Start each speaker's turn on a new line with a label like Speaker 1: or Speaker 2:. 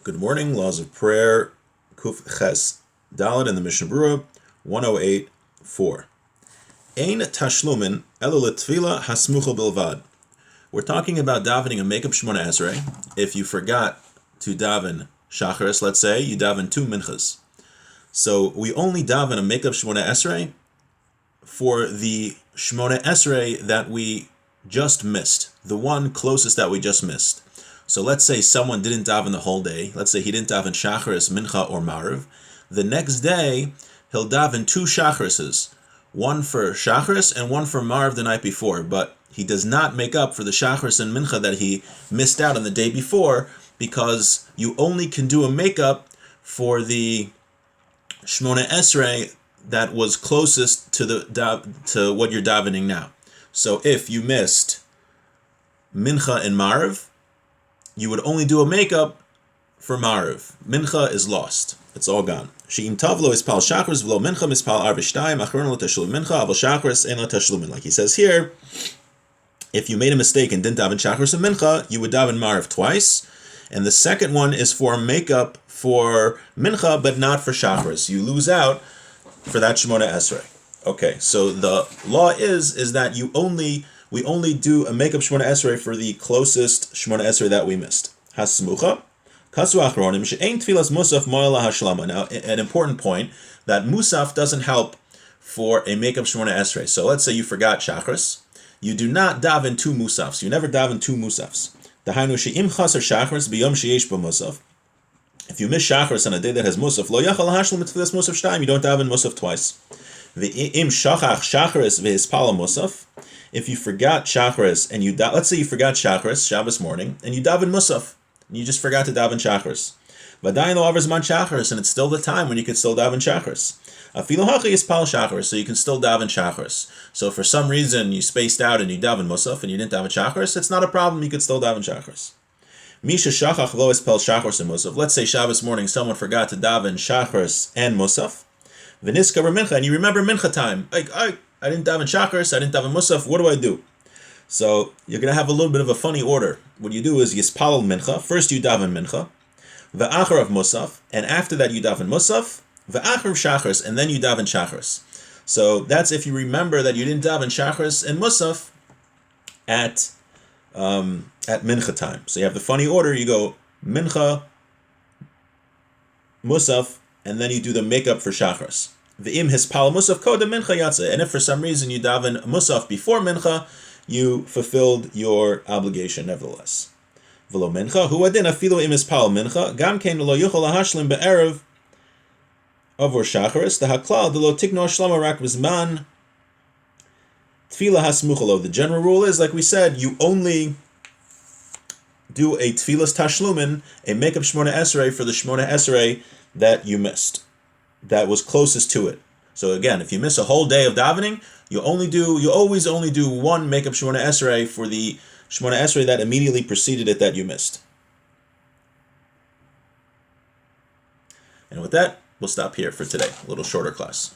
Speaker 1: Good morning. Laws of Prayer, Kuf Ches Dalet in the Mishnah Berurah 108.4. Ein tashlumin elo letvila hasmucha bilvad. We're talking about davening a makeup Shemoneh Esrei. If you forgot to daven shacharis, let's say, you daven 2 minchas. So we only daven a makeup Shemoneh Esrei for the Shemoneh Esrei that we just missed, the one closest that we just missed. So let's say someone didn't daven the whole day. Let's say he didn't daven shacharis, mincha, or mariv. The next day, he'll daven 2 shacharises, one for shacharis and one for mariv the night before. But he does not make up for the shacharis and mincha that he missed out on the day before, because you only can do a makeup for the Shemoneh Esrei that was closest to what you're davening now. So if you missed mincha and mariv, you would only do a makeup for mariv. Mincha is lost; it's all gone. She'im tavlo ispal shachris v'lo mincha mispal arv shtayim achron lo tashlum mincha avol shachris ein lo tashlumin. Like he says here, if you made a mistake and didn't daven shachris and mincha, you would daven mariv twice, and the second one is for makeup for mincha, but not for shachris. You lose out for that Shemoneh Esrei. Okay, so the law is that we only do a makeup Shemoneh Esrei for the closest Shemoneh Esrei that we missed. Hasmucha, kasu achronim she'ein tfilas musaf mo'ela hashlama. Now, an important point, that musaf doesn't help for a makeup Shemoneh Esrei. So let's say you forgot shachris. You do not daven 2 musafs. You never daven 2 musafs. Dahainu she'im chaser shachris b'yom she'yesh b'musaf. If you miss shachris on a day that has musaf, lo yachal hashlam tfilas musaf shtayim. You don't daven musaf twice. V'im shachach shachris v'hispala musaf. If you forgot shachris and let's say you forgot shachris Shabbos morning and you daven musaf, and you just forgot to daven shachris. V'adayin lo avar zman shachris, and it's still the time when you could still daven shachris. Afilu hachi yispal shachris, so you can still daven shachris. So for some reason you spaced out and you daven musaf and you didn't daven shachris, it's not a problem. You could still daven shachris. Misha shachach lo yispal shachris and musaf. Let's say Shabbos morning someone forgot to daven shachris and musaf. V'niska mincha, and you remember mincha time. Like, I didn't daven shachris, I didn't daven musaf, what do I do? So you're going to have a little bit of a funny order. What you do is yispalel mincha. First you daven mincha, v'achar of musaf, and after that you daven musaf, v'achar of shachris, and then you daven shachris. So that's if you remember that you didn't daven shachris and musaf at mincha time. So you have the funny order. You go mincha, musaf, and then you do the makeup for shachris. V'im hispal musaf kodem mincha yatsa. And if for some reason you daven musaf before mincha, you fulfilled your obligation nevertheless. V'lo mincha hu adin afilu im hispal mincha gam kein lo yuchol hashlim be'erev avor shacharis the haklal de lo tikno shlama rak b'zman tefila hasmuchalo. The general rule is, like we said, you only do a tfilas tashlumin, a makeup Shemoneh Esrei for the Shemoneh Esrei that you missed, that was closest to it. So again, if you miss a whole day of davening, you always only do one makeup Shemoneh Esrei for the Shemoneh Esrei that immediately preceded it that you missed. And with that, we'll stop here for today. A little shorter class.